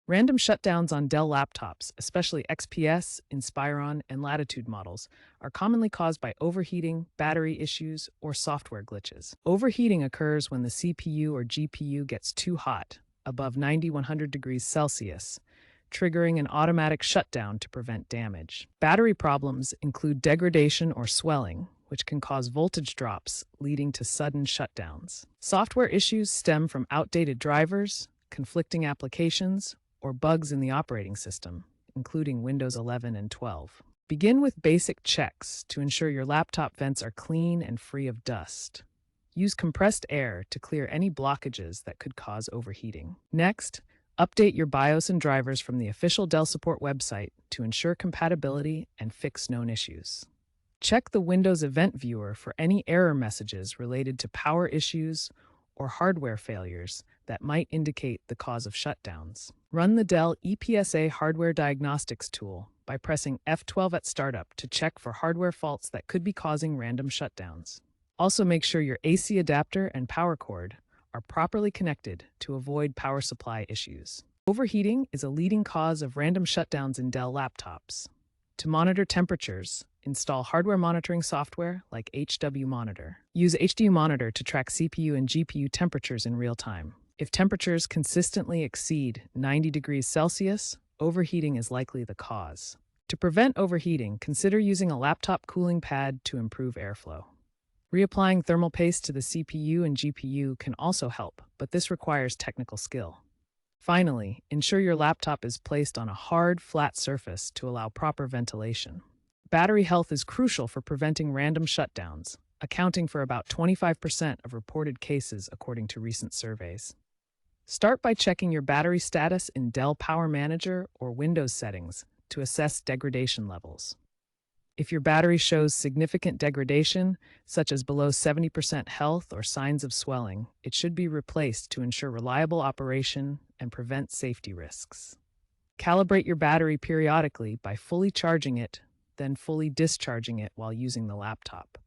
Random shutdowns on Dell laptops, especially XPS, Inspiron, and Latitude models, are commonly caused by overheating, battery issues, or software glitches. Overheating occurs when the CPU or GPU gets too hot, above 90-100 degrees Celsius, triggering an automatic shutdown to prevent damage. Battery problems include degradation or swelling, which can cause voltage drops, leading to sudden shutdowns. Software issues stem from outdated drivers, conflicting applications, or bugs in the operating system, including Windows 11 and 12. Begin with basic checks to ensure your laptop vents are clean and free of dust. Use compressed air to clear any blockages that could cause overheating. Next, update your BIOS and drivers from the official Dell support website to ensure compatibility and fix known issues. Check the Windows Event Viewer for any error messages related to power issues or hardware failures that might indicate the cause of shutdowns. Run the Dell EPSA Hardware Diagnostics tool by pressing F12 at startup to check for hardware faults that could be causing random shutdowns. Also, make sure your AC adapter and power cord are properly connected to avoid power supply issues. Overheating is a leading cause of random shutdowns in Dell laptops. To monitor temperatures, install hardware monitoring software like HW Monitor. Use HW Monitor to track CPU and GPU temperatures in real time. If temperatures consistently exceed 90 degrees Celsius, overheating is likely the cause. To prevent overheating, consider using a laptop cooling pad to improve airflow. Reapplying thermal paste to the CPU and GPU can also help, but this requires technical skill. Finally, ensure your laptop is placed on a hard, flat surface to allow proper ventilation. Battery health is crucial for preventing random shutdowns, accounting for about 25% of reported cases according to recent surveys. Start by checking your battery status in Dell Power Manager or Windows settings to assess degradation levels. If your battery shows significant degradation, such as below 70% health or signs of swelling, it should be replaced to ensure reliable operation and prevent safety risks. Calibrate your battery periodically by fully charging it, then fully discharging it while using the laptop.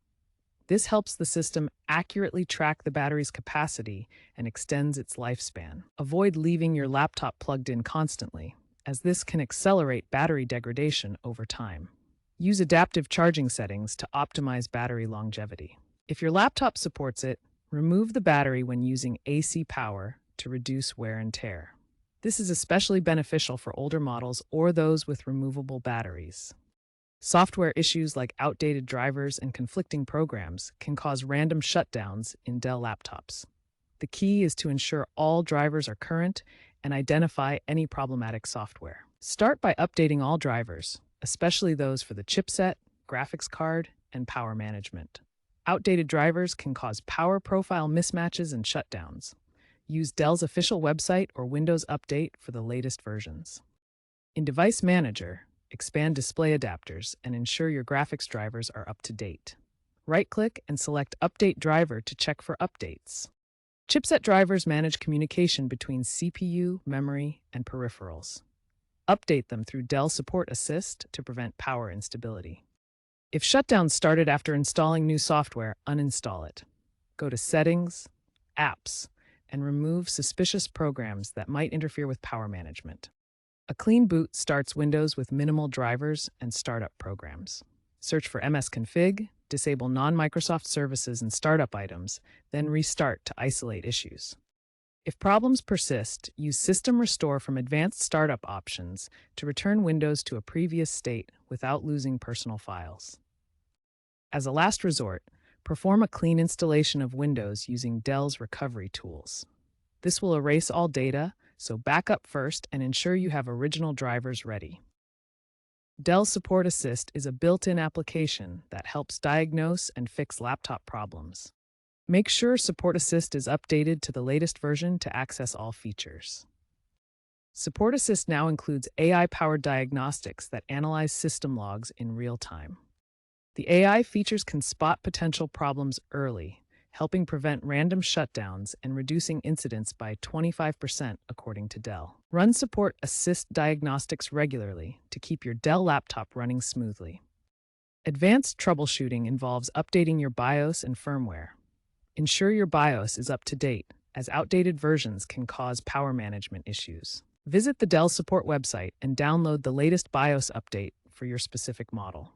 This helps the system accurately track the battery's capacity and extends its lifespan. Avoid leaving your laptop plugged in constantly, as this can accelerate battery degradation over time. Use adaptive charging settings to optimize battery longevity. If your laptop supports it, remove the battery when using AC power to reduce wear and tear. This is especially beneficial for older models or those with removable batteries. Software issues like outdated drivers and conflicting programs can cause random shutdowns in Dell laptops. The key is to ensure all drivers are current and identify any problematic software. Start by updating all drivers, especially those for the chipset, graphics card, and power management. Outdated drivers can cause power profile mismatches and shutdowns. Use Dell's official website or Windows Update for the latest versions. In Device Manager, expand display adapters and ensure your graphics drivers are up to date. Right-click and select Update Driver to check for updates. Chipset drivers manage communication between CPU, memory, and peripherals. Update them through Dell Support Assist to prevent power instability. If shutdowns started after installing new software, uninstall it. Go to Settings, Apps, and remove suspicious programs that might interfere with power management. A clean boot starts Windows with minimal drivers and startup programs. Search for msconfig, disable non-Microsoft services and startup items, then restart to isolate issues. If problems persist, use System Restore from Advanced Startup options to return Windows to a previous state without losing personal files. As a last resort, perform a clean installation of Windows using Dell's recovery tools. This will erase all data, so back up first and ensure you have original drivers ready. Dell Support Assist is a built-in application that helps diagnose and fix laptop problems. Make sure Support Assist is updated to the latest version to access all features. Support Assist now includes AI-powered diagnostics that analyze system logs in real time. The AI features can spot potential problems early, helping prevent random shutdowns and reducing incidents by 25% according to Dell. Run Support Assist diagnostics regularly to keep your Dell laptop running smoothly. Advanced troubleshooting involves updating your BIOS and firmware. Ensure your BIOS is up to date, as outdated versions can cause power management issues. Visit the Dell support website and download the latest BIOS update for your specific model.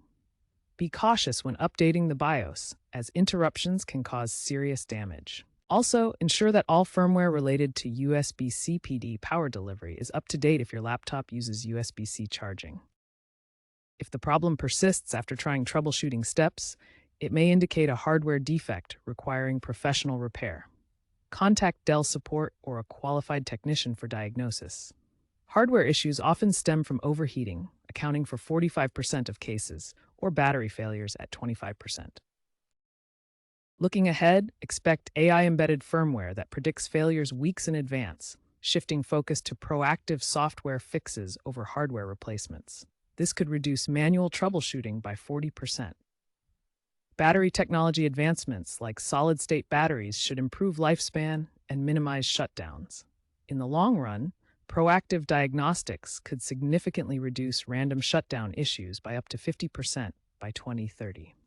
Be cautious when updating the BIOS, as interruptions can cause serious damage. Also, ensure that all firmware related to USB-C PD power delivery is up to date if your laptop uses USB-C charging. If the problem persists after trying troubleshooting steps, it may indicate a hardware defect requiring professional repair. Contact Dell support or a qualified technician for diagnosis. Hardware issues often stem from overheating, accounting for 45% of cases, or battery failures at 25%. Looking ahead, expect AI-embedded firmware that predicts failures weeks in advance, shifting focus to proactive software fixes over hardware replacements. This could reduce manual troubleshooting by 40%. Battery technology advancements like solid-state batteries should improve lifespan and minimize shutdowns. In the long run, proactive diagnostics could significantly reduce random shutdown issues by up to 50% by 2030.